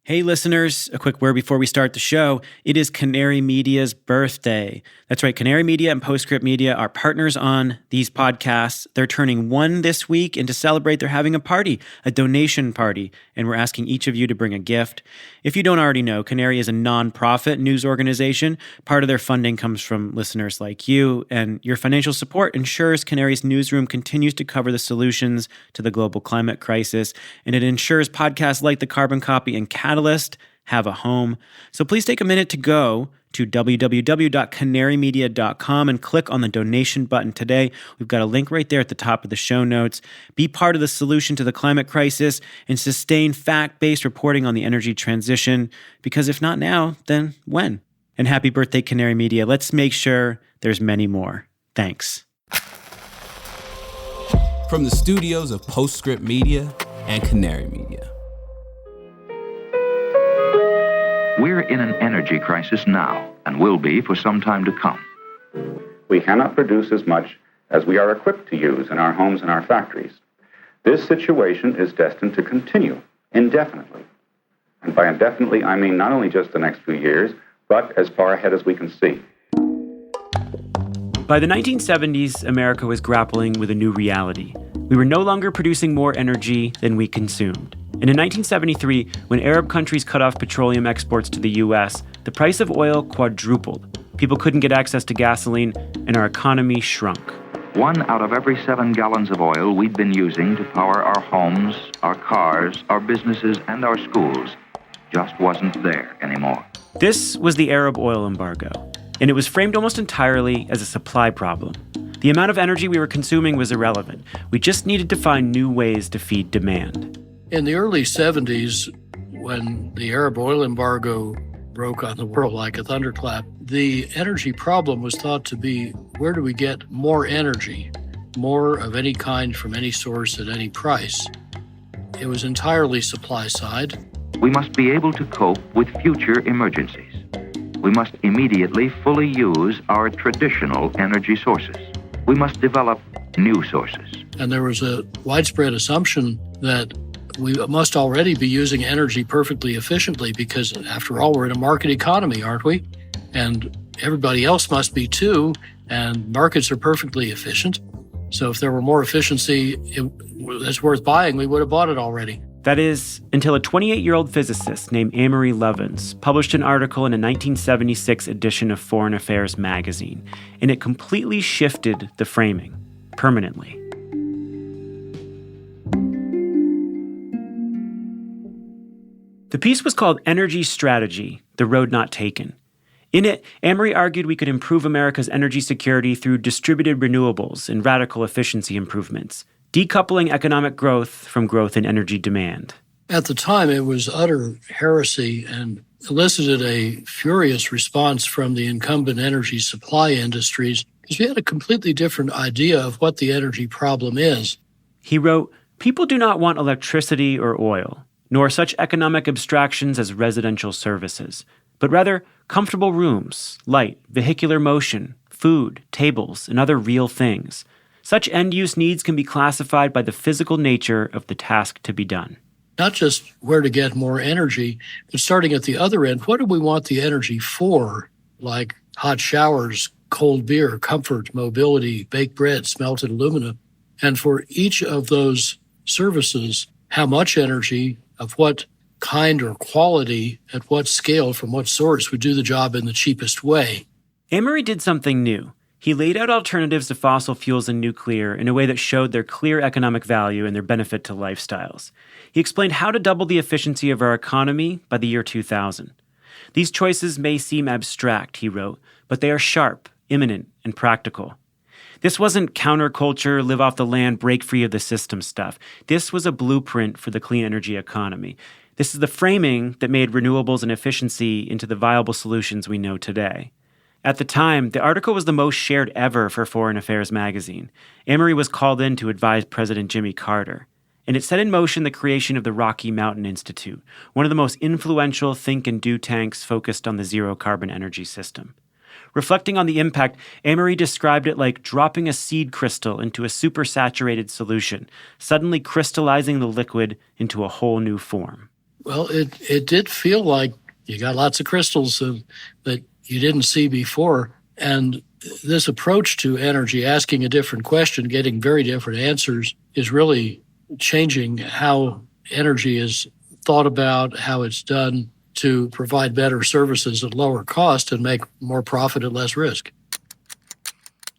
Hey listeners, a quick word before we start the show. It is Canary Media's birthday. That's right, Canary Media and Postscript Media are partners on these podcasts. They're turning one this week, and to celebrate, they're having a party, a donation party, and we're asking each of you to bring a gift. If you don't already know, Canary is a nonprofit news organization. Part of their funding comes from listeners like you, and your financial support ensures Canary's newsroom continues to cover the solutions to the global climate crisis, and it ensures podcasts like The Carbon Copy and Catalyst have a home. So please take a minute to go to www.canarymedia.com and click on the donation button today. We've got a link right there at the top of the show notes. Be part of the solution to the climate crisis and sustain fact-based reporting on the energy transition, because if not now, then when? And happy birthday, Canary Media. Let's make sure there's many more. Thanks. From the studios of Postscript Media and Canary Media. We're in an energy crisis now, and will be for some time to come. We cannot produce as much as we are equipped to use in our homes and our factories. This situation is destined to continue indefinitely. And by indefinitely, I mean not only just the next few years, but as far ahead as we can see. By the 1970s, America was grappling with a new reality. We were no longer producing more energy than we consumed. And in 1973, when Arab countries cut off petroleum exports to the U.S., the price of oil quadrupled. People couldn't get access to gasoline, and our economy shrunk. 1 out of every 7 gallons of oil we'd been using to power our homes, our cars, our businesses, and our schools just wasn't there anymore. This was the Arab oil embargo, and it was framed almost entirely as a supply problem. The amount of energy we were consuming was irrelevant. We just needed to find new ways to feed demand. In the early 70s, when the Arab oil embargo broke on the world like a thunderclap, the energy problem was thought to be, where do we get more energy, more of any kind from any source at any price? It was entirely supply side. We must be able to cope with future emergencies. We must immediately fully use our traditional energy sources. We must develop new sources. And there was a widespread assumption that we must already be using energy perfectly efficiently because, after all, we're in a market economy, aren't we? And everybody else must be too, and markets are perfectly efficient. So if there were more efficiency that's worth buying, we would have bought it already. That is, until a 28-year-old physicist named Amory Lovins published an article in a 1976 edition of Foreign Affairs magazine, and it completely shifted the framing, permanently. The piece was called Energy Strategy, The Road Not Taken. In it, Amory argued we could improve America's energy security through distributed renewables and radical efficiency improvements, decoupling economic growth from growth in energy demand. At the time, it was utter heresy and elicited a furious response from the incumbent energy supply industries because we had a completely different idea of what the energy problem is. He wrote, "People do not want electricity or oil, nor such economic abstractions as residential services, but rather comfortable rooms, light, vehicular motion, food, tables, and other real things. Such end-use needs can be classified by the physical nature of the task to be done." Not just where to get more energy, but starting at the other end, what do we want the energy for? Like hot showers, cold beer, comfort, mobility, baked bread, smelted aluminum. And for each of those services, how much energy, of what kind or quality, at what scale, from what source would do the job in the cheapest way. Amory did something new. He laid out alternatives to fossil fuels and nuclear in a way that showed their clear economic value and their benefit to lifestyles. He explained how to double the efficiency of our economy by the year 2000. These choices may seem abstract, he wrote, but they are sharp, imminent, and practical. This wasn't counterculture, live off the land, break free of the system stuff. This was a blueprint for the clean energy economy. This is the framing that made renewables and efficiency into the viable solutions we know today. At the time, the article was the most shared ever for Foreign Affairs magazine. Amory was called in to advise President Jimmy Carter, and it set in motion the creation of the Rocky Mountain Institute, one of the most influential think and do tanks focused on the zero-carbon energy system. Reflecting on the impact, Amory described it like dropping a seed crystal into a supersaturated solution, suddenly crystallizing the liquid into a whole new form. Well, it did feel like you got lots of crystals that you didn't see before. And this approach to energy, asking a different question, getting very different answers, is really changing how energy is thought about, how it's done to provide better services at lower cost and make more profit at less risk.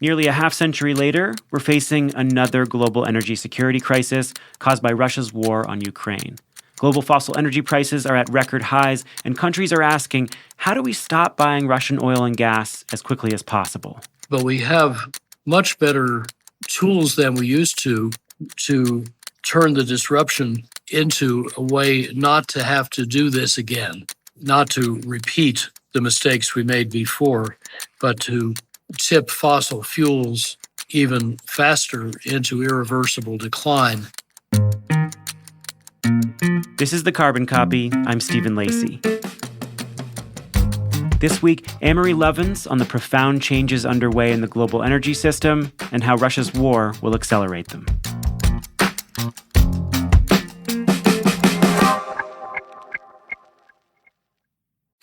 Nearly a half century later, we're facing another global energy security crisis caused by Russia's war on Ukraine. Global fossil energy prices are at record highs, and countries are asking, how do we stop buying Russian oil and gas as quickly as possible? But we have much better tools than we used to turn the disruption into a way not to have to do this again, not to repeat the mistakes we made before, but to tip fossil fuels even faster into irreversible decline. This is The Carbon Copy. I'm Stephen Lacey. This week, Amory Lovins on the profound changes underway in the global energy system and how Russia's war will accelerate them.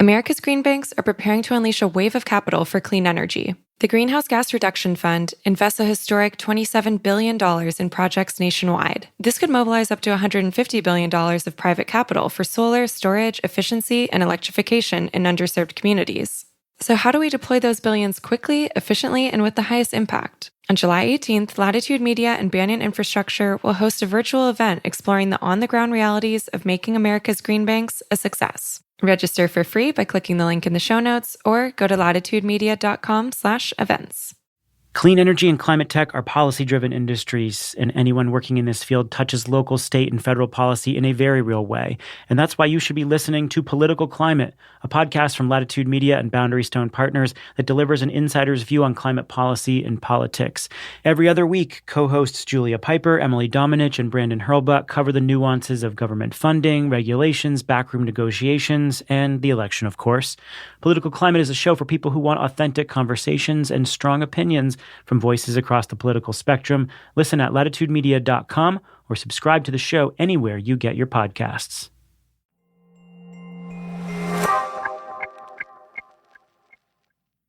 America's green banks are preparing to unleash a wave of capital for clean energy. The Greenhouse Gas Reduction Fund invests a historic $27 billion in projects nationwide. This could mobilize up to $150 billion of private capital for solar, storage, efficiency, and electrification in underserved communities. So how do we deploy those billions quickly, efficiently, and with the highest impact? On July 18th, Latitude Media and Banyan Infrastructure will host a virtual event exploring the on-the-ground realities of making America's green banks a success. Register for free by clicking the link in the show notes or go to latitudemedia.com/events. Clean energy and climate tech are policy-driven industries, and anyone working in this field touches local, state, and federal policy in a very real way. And that's why you should be listening to Political Climate, a podcast from Latitude Media and Boundary Stone Partners that delivers an insider's view on climate policy and politics. Every other week, co-hosts Julia Piper, Emily Domenech, and Brandon Hurlbuck cover the nuances of government funding, regulations, backroom negotiations, and the election, of course. Political Climate is a show for people who want authentic conversations and strong opinions from voices across the political spectrum. Listen at latitudemedia.com or subscribe to the show anywhere you get your podcasts.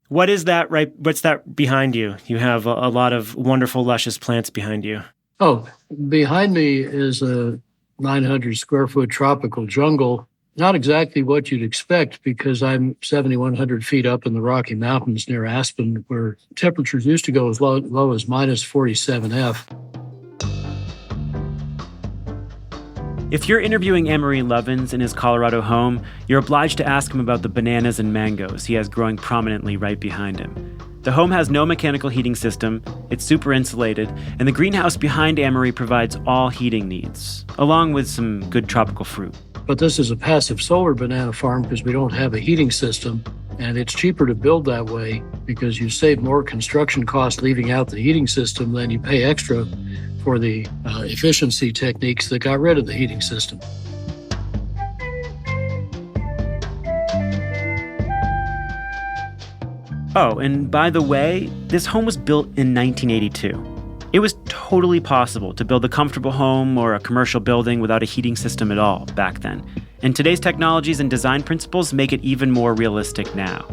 What is that what's that behind you? You have a lot of wonderful, luscious plants behind you. Oh, behind me is a 900 square foot tropical jungle. Not exactly what you'd expect because I'm 7,100 feet up in the Rocky Mountains near Aspen, where temperatures used to go as low as minus 47 F. If you're interviewing Amory Lovins in his Colorado home, you're obliged to ask him about the bananas and mangoes he has growing prominently right behind him. The home has no mechanical heating system, it's super insulated, and the greenhouse behind Amory provides all heating needs, along with some good tropical fruit. But this is a passive solar banana farm because we don't have a heating system, and it's cheaper to build that way because you save more construction costs leaving out the heating system than you pay extra for the efficiency techniques that got rid of the heating system. Oh, and by the way, this home was built in 1982. It was totally possible to build a comfortable home or a commercial building without a heating system at all back then. And today's technologies and design principles make it even more realistic now.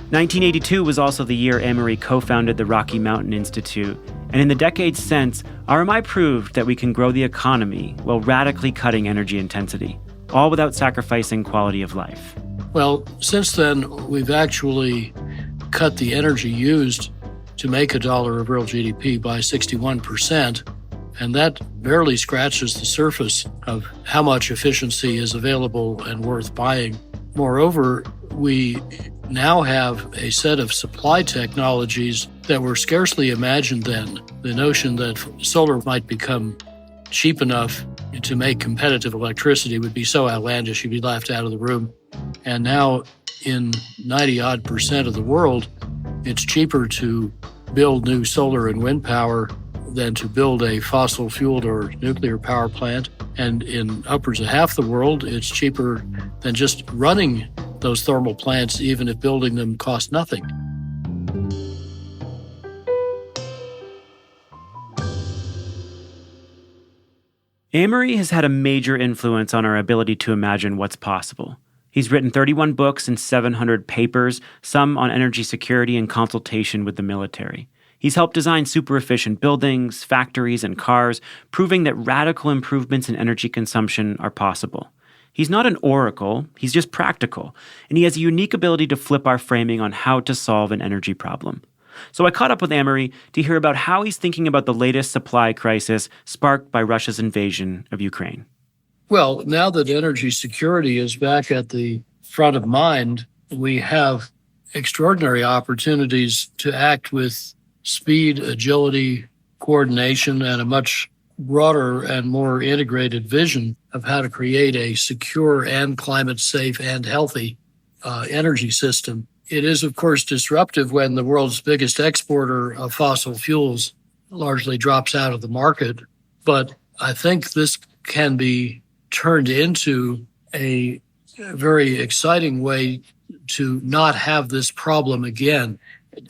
1982 was also the year Amory co-founded the Rocky Mountain Institute, and in the decades since, RMI proved that we can grow the economy while radically cutting energy intensity, all without sacrificing quality of life. Well, since then, we've actually cut the energy used to make $1 of real GDP by 61%, and that barely scratches the surface of how much efficiency is available and worth buying. Moreover, we now have a set of supply technologies that were scarcely imagined then. The notion that solar might become cheap enough to make competitive electricity would be so outlandish you'd be laughed out of the room. And now in 90-odd% of the world, it's cheaper to build new solar and wind power than to build a fossil-fueled or nuclear power plant. And in upwards of half the world, it's cheaper than just running those thermal plants, even if building them costs nothing. Amory has had a major influence on our ability to imagine what's possible. He's written 31 books and 700 papers, some on energy security and consultation with the military. He's helped design super-efficient buildings, factories, and cars, proving that radical improvements in energy consumption are possible. He's not an oracle, he's just practical, and he has a unique ability to flip our framing on how to solve an energy problem. So I caught up with Amory to hear about how he's thinking about the latest supply crisis sparked by Russia's invasion of Ukraine. Well, now that energy security is back at the front of mind, we have extraordinary opportunities to act with speed, agility, coordination, and a much broader and more integrated vision of how to create a secure and climate safe and healthy energy system. It is, of course, disruptive when the world's biggest exporter of fossil fuels largely drops out of the market. But I think this can be turned into a very exciting way to not have this problem again.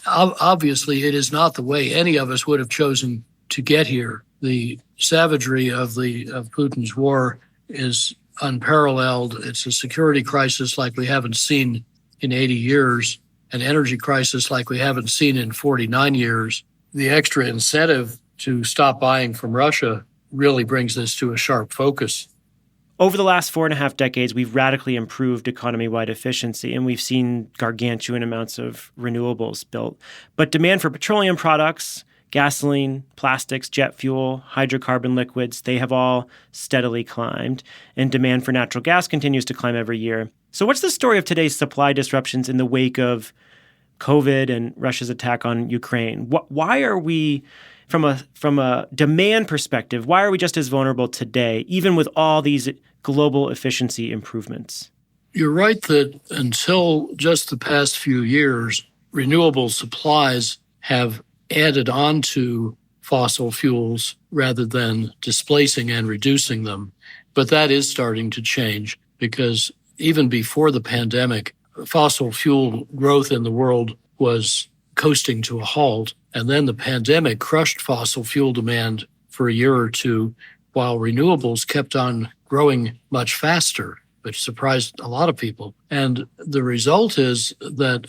Obviously, it is not the way any of us would have chosen to get here. The savagery of Putin's war is unparalleled. It's a security crisis like we haven't seen in 80 years, an energy crisis like we haven't seen in 49 years. The extra incentive to stop buying from Russia really brings this to a sharp focus. Over the last 4.5 decades, we've radically improved economy-wide efficiency, and we've seen gargantuan amounts of renewables built. But demand for petroleum products, gasoline, plastics, jet fuel, hydrocarbon liquids, they have all steadily climbed, and demand for natural gas continues to climb every year. So what's the story of today's supply disruptions in the wake of COVID and Russia's attack on Ukraine? Why are we, from a demand perspective, why are we just as vulnerable today, even with all these global efficiency improvements? You're right that until just the past few years, renewable supplies have added on to fossil fuels rather than displacing and reducing them. But that is starting to change because even before the pandemic, fossil fuel growth in the world was coasting to a halt. And then the pandemic crushed fossil fuel demand for a year or two while renewables kept on growing much faster, which surprised a lot of people. And the result is that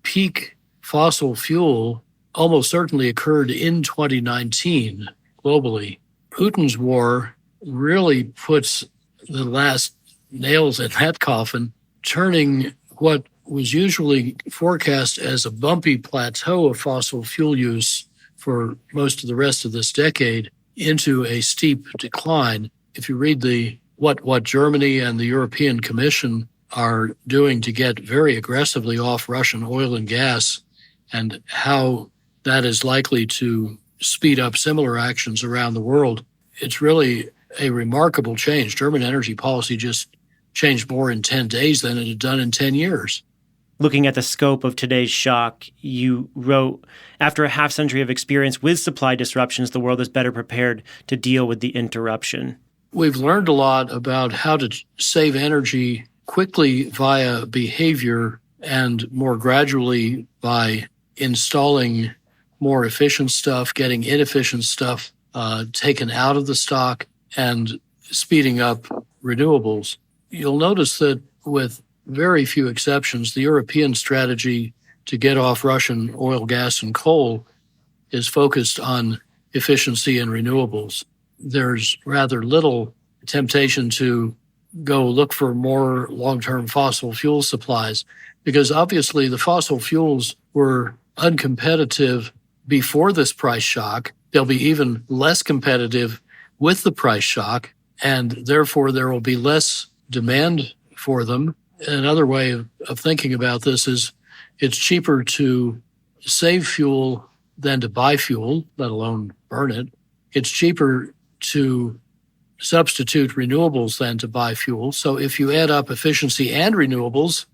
peak fossil fuel almost certainly occurred in 2019 globally. Putin's war really puts the last nails in that coffin, turning what was usually forecast as a bumpy plateau of fossil fuel use for most of the rest of this decade into a steep decline. If you read what Germany and the European Commission are doing to get very aggressively off Russian oil and gas and how that is likely to speed up similar actions around the world, it's really a remarkable change. German energy policy just changed more in 10 days than it had done in 10 years. Looking at the scope of today's shock, you wrote, after a half century of experience with supply disruptions, the world is better prepared to deal with the interruption. We've learned a lot about how to save energy quickly via behavior and more gradually by installing more efficient stuff, getting inefficient stuff taken out of the stock, and speeding up renewables. You'll notice that with very few exceptions, the European strategy to get off Russian oil, gas, and coal is focused on efficiency and renewables. There's rather little temptation to go look for more long-term fossil fuel supplies because obviously the fossil fuels were uncompetitive before this price shock. They'll be even less competitive with the price shock, and therefore there will be less demand for them. Another way of thinking about this is it's cheaper to save fuel than to buy fuel, let alone burn it. It's cheaper to substitute renewables than to buy fuel. So if you add up efficiency and renewables,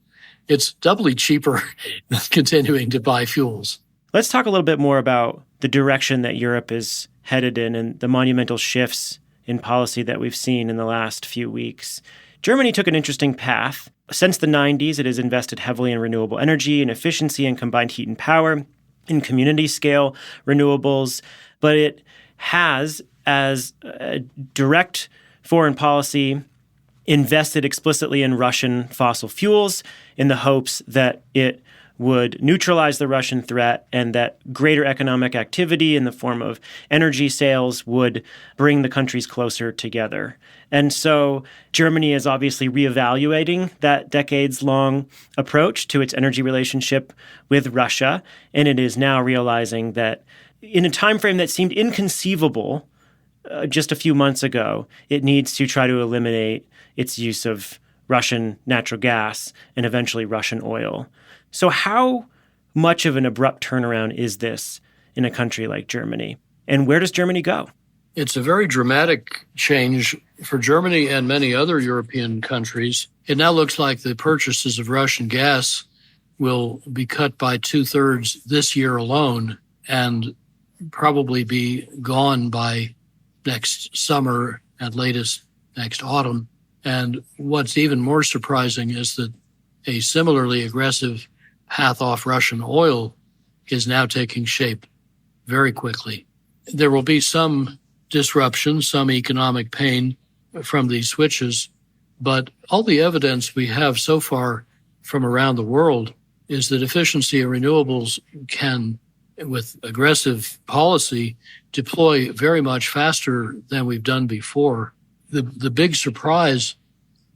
it's doubly cheaper than continuing to buy fuels. Let's talk a little bit more about the direction that Europe is headed in and the monumental shifts in policy that we've seen in the last few weeks. Germany took an interesting path. Since the 90s, it has invested heavily in renewable energy and efficiency and combined heat and power, in community scale renewables, but it has as a direct foreign policy invested explicitly in Russian fossil fuels in the hopes that it would neutralize the Russian threat and that greater economic activity in the form of energy sales would bring the countries closer together. And so Germany is obviously reevaluating that decades-long approach to its energy relationship with Russia, and it is now realizing that in a time frame that seemed inconceivable just a few months ago, it needs to try to eliminate its use of Russian natural gas and eventually Russian oil. So how much of an abrupt turnaround is this in a country like Germany? And where does Germany go? It's a very dramatic change for Germany and many other European countries. It now looks like the purchases of Russian gas will be cut by 2/3 this year alone and probably be gone by next summer, at latest next autumn. And what's even more surprising is that a similarly aggressive path off Russian oil is now taking shape very quickly. There will be some disruption, some economic pain from these switches, but all the evidence we have so far from around the world is that efficiency of renewables can, with aggressive policy, deploy very much faster than we've done before. The big surprise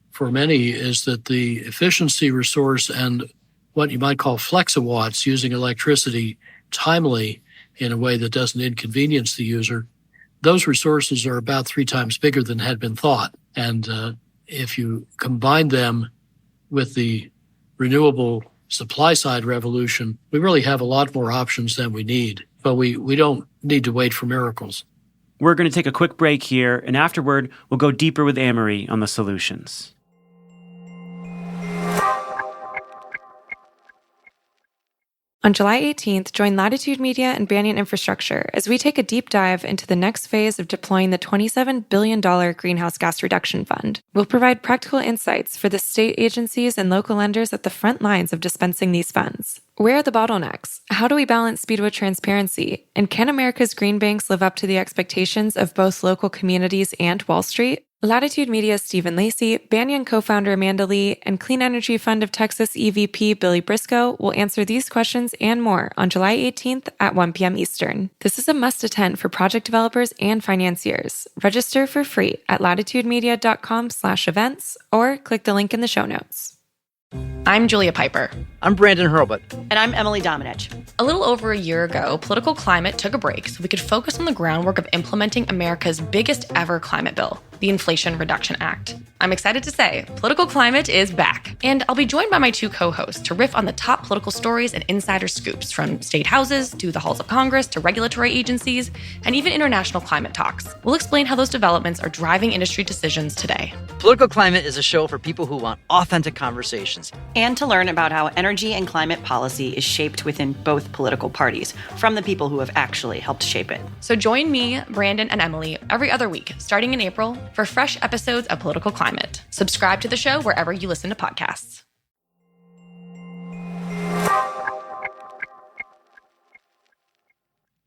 for many is that the efficiency resource and what you might call flexawatts, using electricity timely in a way that doesn't inconvenience the user, those resources are about 3 times bigger than had been thought. And if you combine them with the renewable supply side revolution, we really have a lot more options than we need. But we don't need to wait for miracles. We're going to take a quick break here, and afterward, we'll go deeper with Amory on the solutions. On July 18th, join Latitude Media and Banyan Infrastructure as we take a deep dive into the next phase of deploying the $27 billion Greenhouse Gas Reduction Fund. We'll provide practical insights for the state agencies and local lenders at the front lines of dispensing these funds. Where are the bottlenecks? How do we balance speed with transparency? And can America's green banks live up to the expectations of both local communities and Wall Street? Latitude Media's Stephen Lacey, Banyan co-founder Amanda Lee, and Clean Energy Fund of Texas EVP Billy Briscoe will answer these questions and more on July 18th at 1 p.m. Eastern. This is a must-attend for project developers and financiers. Register for free at latitudemedia.com/events or click the link in the show notes. I'm Julia Piper. I'm Brandon Hurlbut. And I'm Emily Domenech. A little over a year ago, Political Climate took a break so we could focus on the groundwork of implementing America's biggest ever climate bill, the Inflation Reduction Act. I'm excited to say, Political Climate is back. And I'll be joined by my 2 co-hosts to riff on the top political stories and insider scoops, from state houses to the halls of Congress to regulatory agencies and even international climate talks. We'll explain how those developments are driving industry decisions today. Political Climate is a show for people who want authentic conversations. And to learn about how energy and climate policy is shaped within both political parties, from the people who have actually helped shape it. So join me, Brandon, and Emily every other week, starting in April, for fresh episodes of Political Climate. Subscribe to the show wherever you listen to podcasts.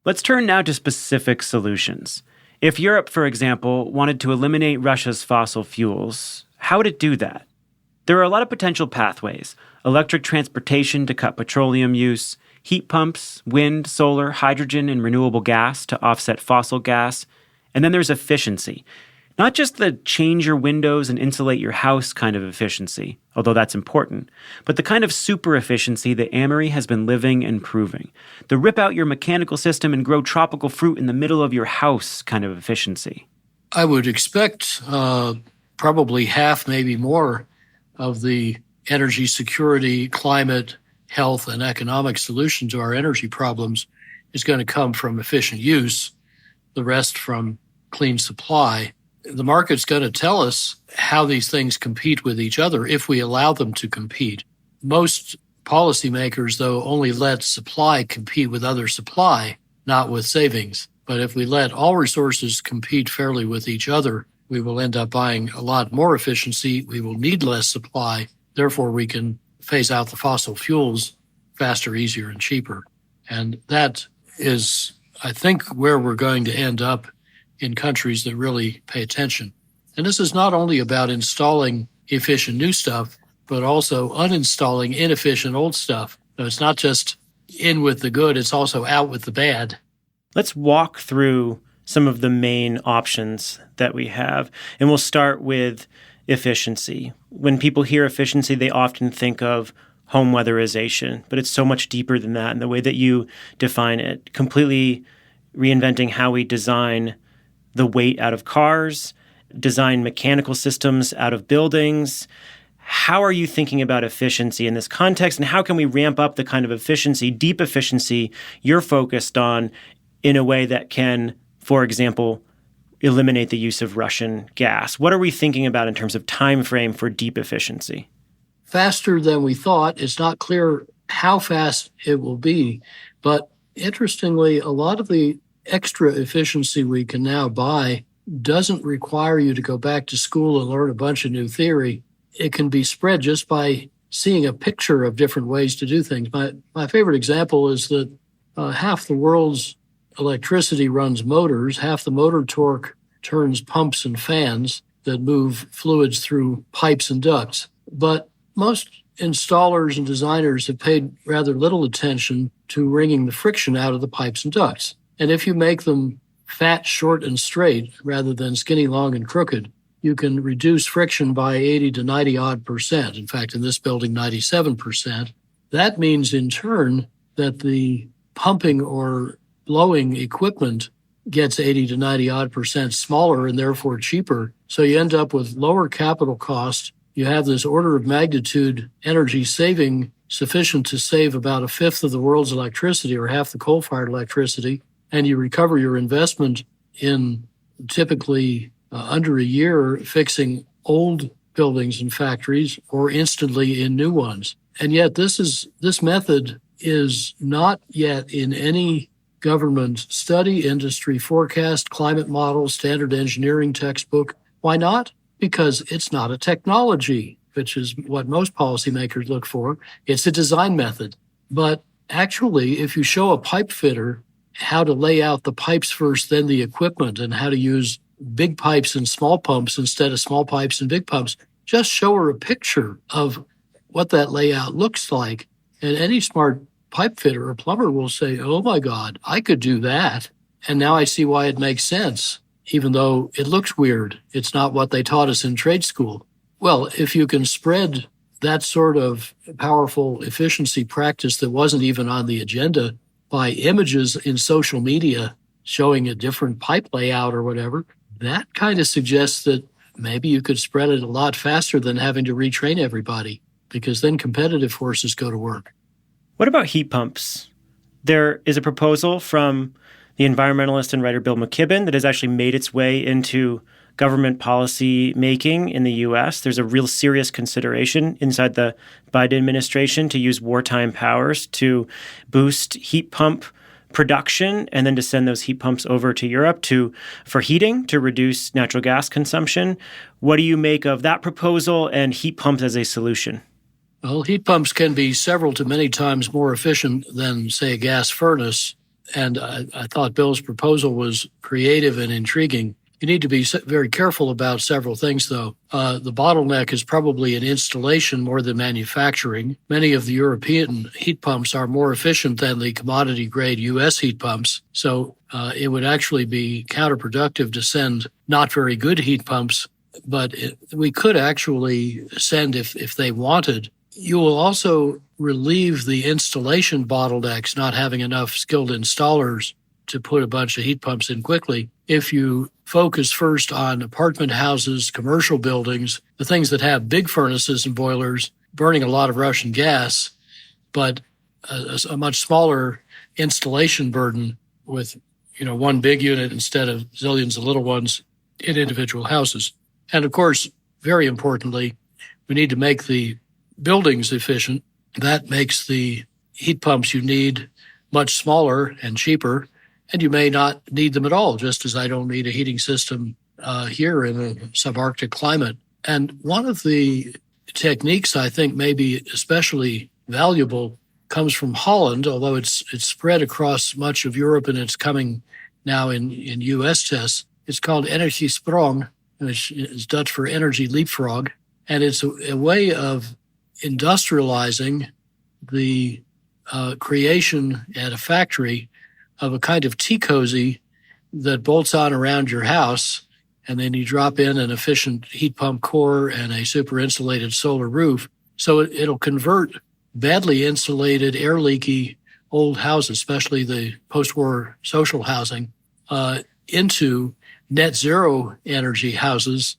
Let's turn now to specific solutions. If Europe, for example, wanted to eliminate Russia's fossil fuels, how would it do that? There are a lot of potential pathways: electric transportation to cut petroleum use, heat pumps, wind, solar, hydrogen, and renewable gas to offset fossil gas. And then there's efficiency. Not just the change your windows and insulate your house kind of efficiency, although that's important, but the kind of super efficiency that Amory has been living and proving. The rip out your mechanical system and grow tropical fruit in the middle of your house kind of efficiency. I would expect probably half, maybe more, of the energy security, climate, health, and economic solution to our energy problems is going to come from efficient use, the rest from clean supply. The market's going to tell us how these things compete with each other if we allow them to compete. Most policymakers, though, only let supply compete with other supply, not with savings. But if we let all resources compete fairly with each other, we will end up buying a lot more efficiency. We will need less supply. Therefore, we can phase out the fossil fuels faster, easier, and cheaper. And that is, I think, where we're going to end up in countries that really pay attention. And this is not only about installing efficient new stuff, but also uninstalling inefficient old stuff. So it's not just in with the good, it's also out with the bad. Let's walk through some of the main options that we have. And we'll start with efficiency. When people hear efficiency, they often think of home weatherization, but it's so much deeper than that in the way that you define it, completely reinventing how we design the weight out of cars, design mechanical systems out of buildings. How are you thinking about efficiency in this context, and how can we ramp up the kind of efficiency, deep efficiency you're focused on in a way that can, for example, eliminate the use of Russian gas? What are we thinking about in terms of time frame for deep efficiency? Faster than we thought. It's not clear how fast it will be. But interestingly, a lot of the extra efficiency we can now buy doesn't require you to go back to school and learn a bunch of new theory. It can be spread just by seeing a picture of different ways to do things. My favorite example is that half the world's electricity runs motors, half the motor torque turns pumps and fans that move fluids through pipes and ducts. But most installers and designers have paid rather little attention to wringing the friction out of the pipes and ducts. And if you make them fat, short, and straight rather than skinny, long, and crooked, you can reduce friction by 80 to 90 odd percent. In fact, in this building, 97%. That means in turn that the pumping or blowing equipment gets 80 to 90 odd percent smaller and therefore cheaper. So you end up with lower capital cost. You have this order of magnitude energy saving sufficient to save about a fifth of the world's electricity or half the coal-fired electricity. And you recover your investment in typically under a year fixing old buildings and factories or instantly in new ones. And yet this method is not yet in any government study, industry forecast, climate model, standard engineering textbook. Why not? Because it's not a technology, which is what most policymakers look for. It's a design method. But actually, if you show a pipe fitter how to lay out the pipes first, then the equipment, and how to use big pipes and small pumps instead of small pipes and big pumps, just show her a picture of what that layout looks like. And any smart pipe fitter or plumber will say, oh my God, I could do that. And now I see why it makes sense, even though it looks weird. It's not what they taught us in trade school. Well, if you can spread that sort of powerful efficiency practice that wasn't even on the agenda by images in social media showing a different pipe layout or whatever, that kind of suggests that maybe you could spread it a lot faster than having to retrain everybody, because then competitive forces go to work. What about heat pumps? There is a proposal from the environmentalist and writer Bill McKibben that has actually made its way into government policy making in the U.S. There's a real serious consideration inside the Biden administration to use wartime powers to boost heat pump production and then to send those heat pumps over to Europe for heating to reduce natural gas consumption. What do you make of that proposal and heat pumps as a solution? Well, heat pumps can be several to many times more efficient than, say, a gas furnace. And I thought Bill's proposal was creative and intriguing. You need to be very careful about several things, though. The bottleneck is probably in installation more than manufacturing. Many of the European heat pumps are more efficient than the commodity-grade U.S. heat pumps. So it would actually be counterproductive to send not very good heat pumps, but we could actually send if they wanted. You will also relieve the installation bottlenecks, not having enough skilled installers to put a bunch of heat pumps in quickly, if you focus first on apartment houses, commercial buildings, the things that have big furnaces and boilers burning a lot of Russian gas, but a much smaller installation burden with, one big unit instead of zillions of little ones in individual houses. And of course, very importantly, we need to make the buildings efficient. That makes the heat pumps you need much smaller and cheaper. And you may not need them at all, just as I don't need a heating system here in a subarctic climate. And one of the techniques I think may be especially valuable comes from Holland, although it's spread across much of Europe and it's coming now in U.S. tests. It's called Energiesprong, which is Dutch for energy leapfrog. And it's a way of industrializing the creation at a factory of a kind of tea cozy that bolts on around your house, and then you drop in an efficient heat pump core and a super insulated solar roof. So it'll convert badly insulated, air leaky old houses, especially the post-war social housing, into net zero energy houses.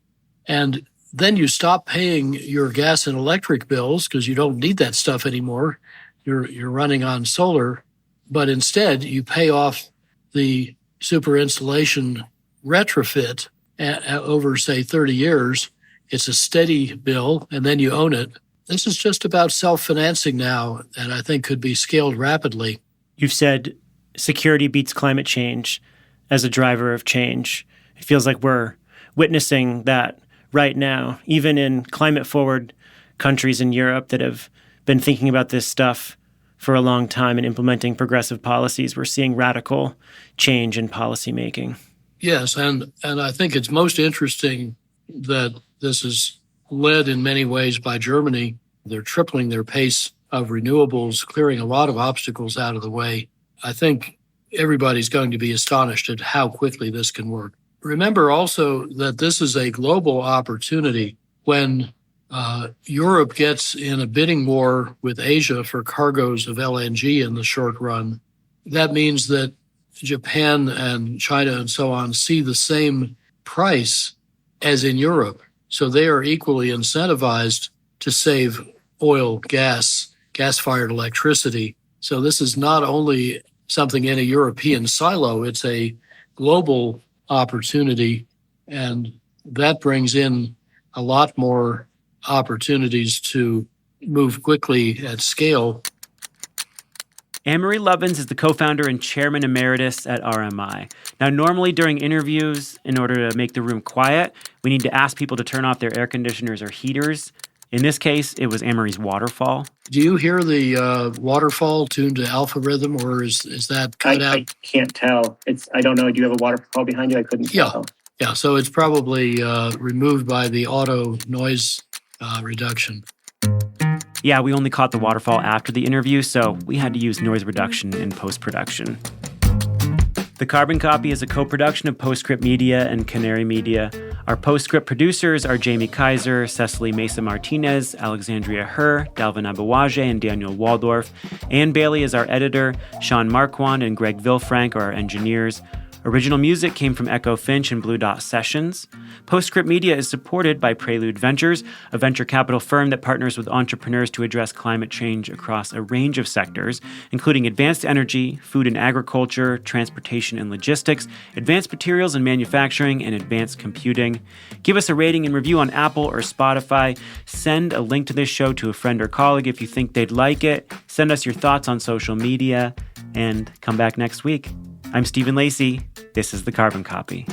And then you stop paying your gas and electric bills because you don't need that stuff anymore. You're running on solar, but instead you pay off the super insulation retrofit over, say, 30 years. It's a steady bill, and then you own it. This is just about self-financing now, and I think could be scaled rapidly. You've said security beats climate change as a driver of change. It feels like we're witnessing that right now, even in climate-forward countries in Europe that have been thinking about this stuff for a long time and implementing progressive policies. We're seeing radical change in policymaking. Yes, and I think it's most interesting that this is led in many ways by Germany. They're tripling their pace of renewables, clearing a lot of obstacles out of the way. I think everybody's going to be astonished at how quickly this can work. Remember also that this is a global opportunity. When Europe gets in a bidding war with Asia for cargoes of LNG in the short run, that means that Japan and China and so on see the same price as in Europe. So they are equally incentivized to save oil, gas-fired electricity. So this is not only something in a European silo, it's a global opportunity. And that brings in a lot more opportunities to move quickly at scale. Amory Lovins is the co-founder and chairman emeritus at RMI. Now, normally during interviews, in order to make the room quiet, we need to ask people to turn off their air conditioners or heaters. In this case, it was Amory's waterfall. Do you hear the waterfall tuned to alpha rhythm, or is that cut out? I can't tell. I don't know. Do you have a waterfall behind you? I couldn't tell. Yeah, so it's probably removed by the auto noise reduction. Yeah, we only caught the waterfall after the interview, so we had to use noise reduction in post-production. The Carbon Copy is a co-production of Postscript Media and Canary Media. Our Postscript producers are Jamie Kaiser, Cecily Mesa-Martinez, Alexandria Herr, Dalvin Abawaje, and Daniel Waldorf. Ann Bailey is our editor. Sean Marquand and Greg Villefranc are our engineers. Original music came from Echo Finch and Blue Dot Sessions. Postscript Media is supported by Prelude Ventures, a venture capital firm that partners with entrepreneurs to address climate change across a range of sectors, including advanced energy, food and agriculture, transportation and logistics, advanced materials and manufacturing, and advanced computing. Give us a rating and review on Apple or Spotify. Send a link to this show to a friend or colleague if you think they'd like it. Send us your thoughts on social media, and come back next week. I'm Stephen Lacey. This is The Carbon Copy.